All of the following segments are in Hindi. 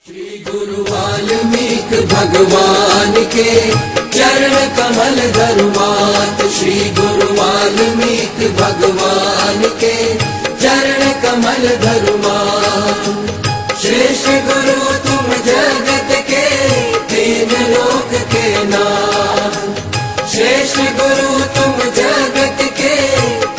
श्री गुरु वाल्मीकि भगवान के चरण कमल धरुमात। श्री गुरु वाल्मीकि भगवान के चरण कमल धरुमात। श्रेष्ठ गुरु तुम जगत के तीन लोक के नाथ। श्रेष्ठ गुरु तुम जगत के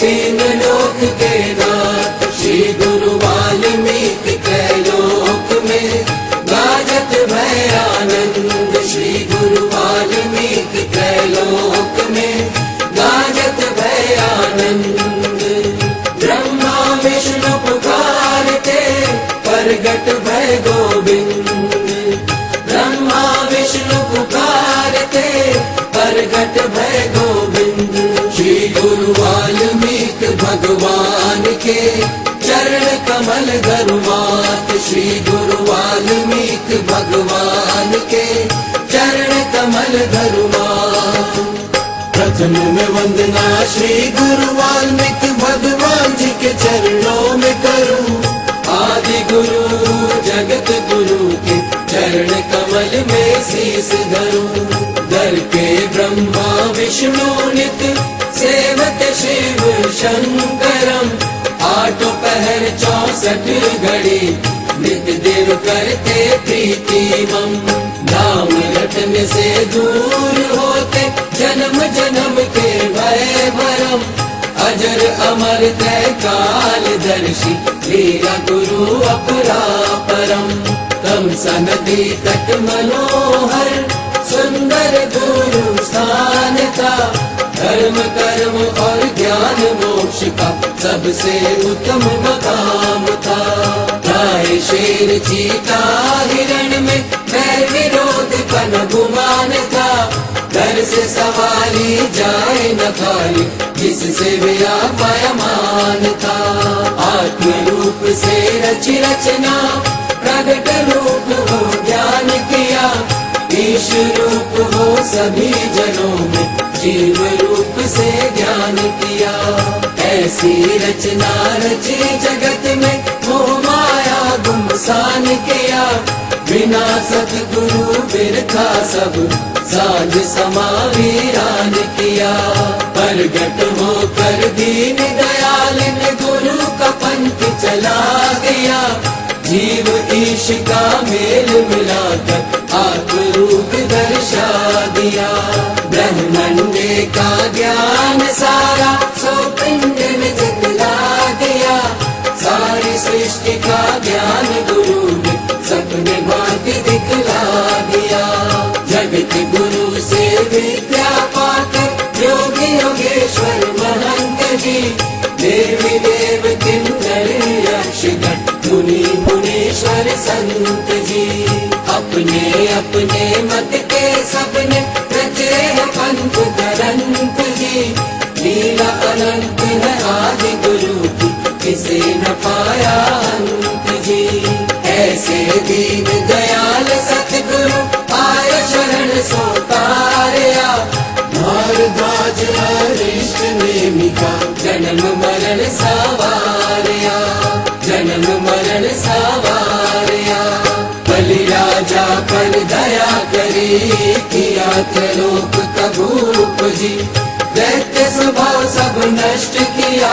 तीन लोक के नाथ। श्री गुरु वाल्मीकि त्रैलोक में गाजत भय आनंद। श्री गुरु वाल्मीकि त्रैलोक में गाजत भय आनंद। ब्रह्मा विष्णु पुकारते प्रगट भय गोविंद। ब्रह्मा विष्णु पुकारते प्रगट भय गोविंद। श्री गुरु वाल्मीकि भगवान के चरण कमल धरुमात। श्री गुरु वाल्मीकि भगवान के चरण कमल धरुमात। प्रथम में वंदना श्री गुरु वाल्मीकि भगवान जी के चरणों में करूं। आदि गुरु जगत गुरु के चरण कमल में शीस धरूं। धर के ब्रह्मा विष्णु नित सेवत शिव शंकरम। आठों पहर 64 घड़ी नित देव करते प्रीति मम। नाम रटने से दूर होते जन्म जन्म के भय भरम। अजर अमर तय काल दर्शी लीला गुरु अपरापरम। तम सनदी तट मनोहर सुंदर गुरु स्थान था। धर्म कर्म और ज्ञान मोक्ष का सबसे उत्तम मकाम था। गाय शेर चीता हिरण में बैर विरोध कन गुमान था। घर से सवारी जाए न खाली जिससे व्यापायमान था। आत्म रूप से रचि रचना प्रगट रूप हो ज्ञान किया। ईश रूप हो सभी जनों में जीव रूप से ज्ञान किया। ऐसी रचना रची जगत में मोह माया गुमसान किया। बिना सतगुरु बिरथा सब साझ समा वीरान किया। प्रगट होकर दीन दयाल ने गुरु का पंथ चला गया। जीव ईश का मेल मिलाकर आत्म रूप दर्शा दिया। ब्रह्मंडे का ज्ञान सारा सो पिंड में जगला दिया। सारी सृष्टि का ज्ञान गुरु ने सपने भांति दिखला दिया। जगत गुरु से विद्या पाकर योगी योगेश्वर महंत जी। देवी देव किन्नर यक्षगण मुनि मुनीश्वर संत जी। अपने अपने मत के सबने रचे हैं पंथ ग्रंथ जी। लीला अनंत है आदि गुरु की किसे न पाया अंत जी। ऐसे दीन दयाल सतगुरु आय शरण सो तारया। भारद्वाज अरिष्ट नेमिका जन्म मरण सवारया। जन्म मरण सवारया। बलि राजा पर दया करी किया त्रिलोक का भूप जी। दैत्य स्वभाव सब नष्ट किया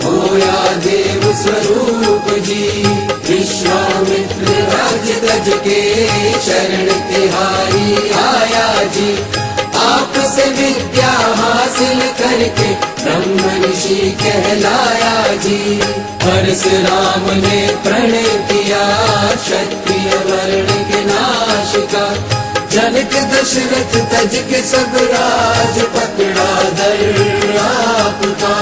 होया देव स्वरूप जी। विश्वामित्र राज्य तज के शरण तिहारी आया जी। आपसे विद्या हासिल करके ब्रह्म ऋषि कहलाया जी। परशुराम ने प्रणय किया क्षत्रिय वर्ण के नाश का। जनक दशरथ तज के सब राज पकड़ा दर आपका।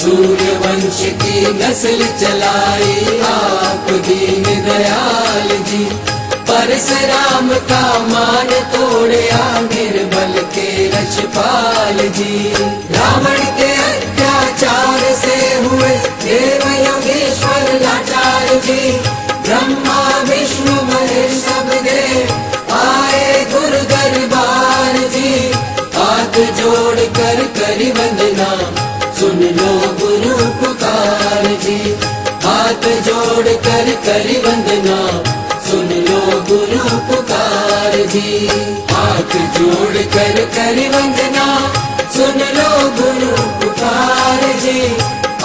सूर्य वंश की नस्ल चलाई आप दीन दयाल जी। परशुराम का मान तोड़या निर्बल के रक्षपाल जी। रावण के अत्याचार से हुए देव योगेश्वर लाचार जी। ब्रह्मा विष्णु महेश सब देव आए गुरु दरबार जी। हाथ जोड़ कर करी वंदना सुन लो गुरु पुकार जी। हाथ जोड़ कर करी वंदना सुन लो गुरु पुकार जी। हाथ जोड़ कर वंदना, सुन लो गुरु पुकार जी।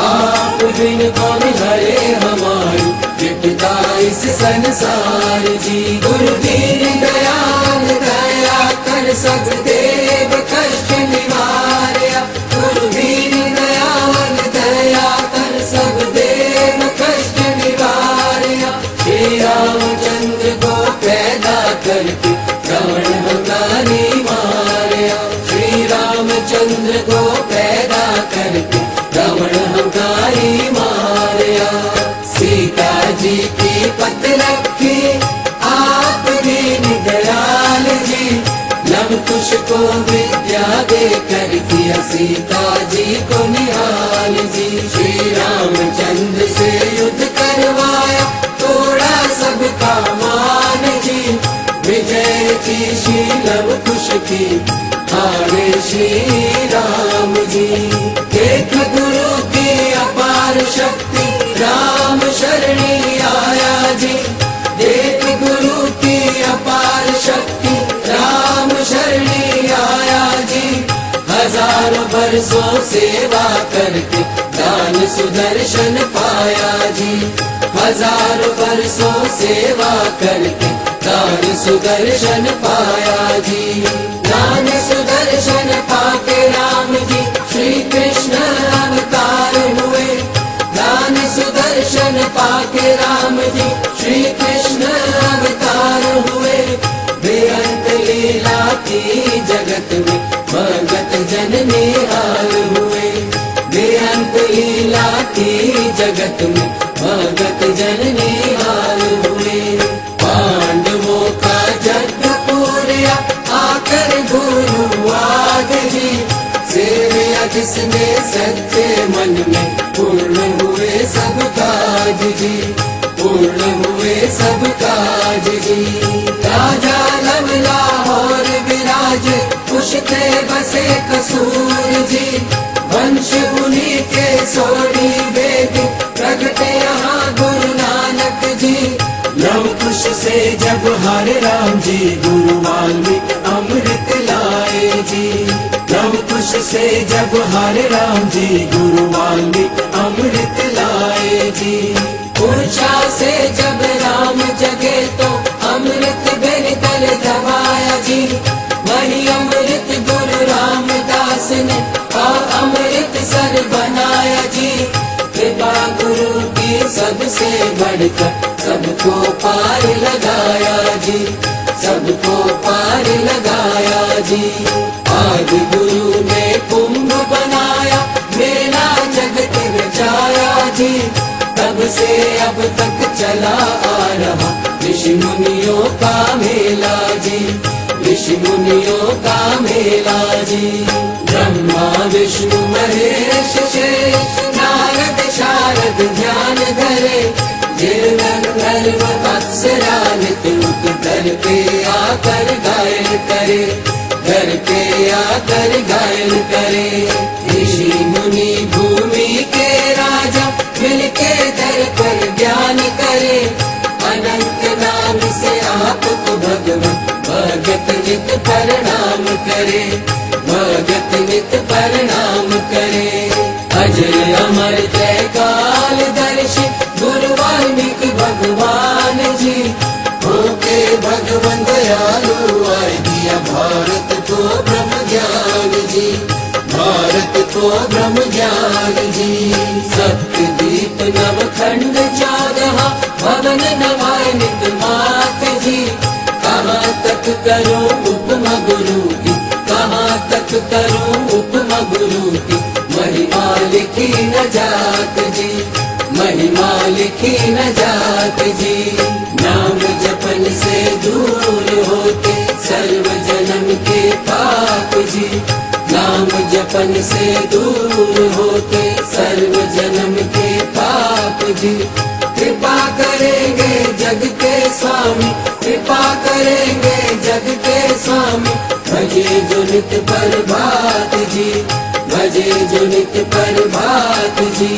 आप बिन कौन हरे हमारी विपदा इस संसार जी। गुरु दीन दयाल दया कर सब देव कष्ट निवारया। गुरु दीन दयाल दया कर सब देव कष्ट निवारया। श्री रामचंद्र को पैदा करके रावण हंकारी मारया। श्री रामचंद्र को पैदा करके रावण हंकारी मारया। सीता जी की पत रखी आप दीन दयाल जी। लव कुश को विद्या दे कर किया सीता जी को निहाल जी। श्री रामचंद्र से युद्ध करवाया, तोड़ा सबका मान जी। विजय की श्री लव कुश की हारे श्री राम जी। देख गुरु की अपार शक्ति, राम शरणी आया जी। देख गुरु की अपार शक्ति, राम शरणी आया जी। हजारों बरसों सेवा करके दान सुदर्शन पाया जी। हजारों बरसों सेवा करके दान सुदर्शन पाया जी। दान सुदर्शन पाके राम जी श्री कृष्ण अवतार हुए। दान सुदर्शन पाके राम जी श्री कृष्ण अवतार हुए। बेअंत लीला की जगत में भगत जन निहाल हुए। बेअंत लीला की जगत में भगत जन निहाल हुए। पांडवों का जग पूरा आकर गुरु आग जी। सेवया जिसने सच्चे मन में पूर्ण हुए सब काज जी। पूर्ण हुए सब काज जी। राजा लव लाहौर विराज, कुश थे बसे कसूर जी। वंश मुनि के सोनी वेद, प्रगटे यहाँ गुरु नानक जी। लव कुश से जब हरे राम जी गुरु वाल्मीकि अमृत लाए जी। लव कुश से जब हरे राम जी गुरु वाल्मीकि अमृत लाए जी। ऊर्जा से जब राम जगे तो अमृत बेल तल दबाया जी। वही अमृत गुरु रामदास ने अमृत सर बनाया जी। कृपा गुरु की सबसे बढ़कर सबको पार लगाया जी। सबको पार लगाया जी। आदि गुरु ने कुंभ बनाया, मेला जगत बचाया जी। तब से अब तक चला आ रहा ऋषि मुनियों का मेला जी। ऋषि मुनियों का मेला जी। ब्रह्मा विष्णु महेश शेष, नारद शारद ध्यान धरे। गिरधर अप्सरा नित्य दर पे आकर गायन करे। दर पे आकर गायन करे। ऋषि मुनि भूमि के राजा, मिलके दर पर ज्ञान करे। अनंत नाम से आपको भगवान भगत नित प्रणाम करे। भगत नित प्रणाम करे। अजय अमर जय काल दर्शी गुरु वाल्मीकि भगवान जी। होके भगवान दयालु आए दिया भारत को ब्रह्म ज्ञान जी। भारत को ब्रह्म ज्ञान जी। सत्य दीप नवखंड 14 भवन नवाय नित मात जी। कहाँ तक करूं उपमा गुरु की, कहाँ तक करूं उपमा गुरु की। महिमा लिखी न जात जी। महिमा लिखी न जात जी। नाम जपन से दूर होते सर्व जन्म के पाप जी। नाम जपन से दूर होते सर्व जन्म के पाप जी। कृपा करेंगे जग के स्वामी, कृपा करेंगे जग के स्वामी। भजे जो नित प्रभात जी। भजे जो नित प्रभात जी।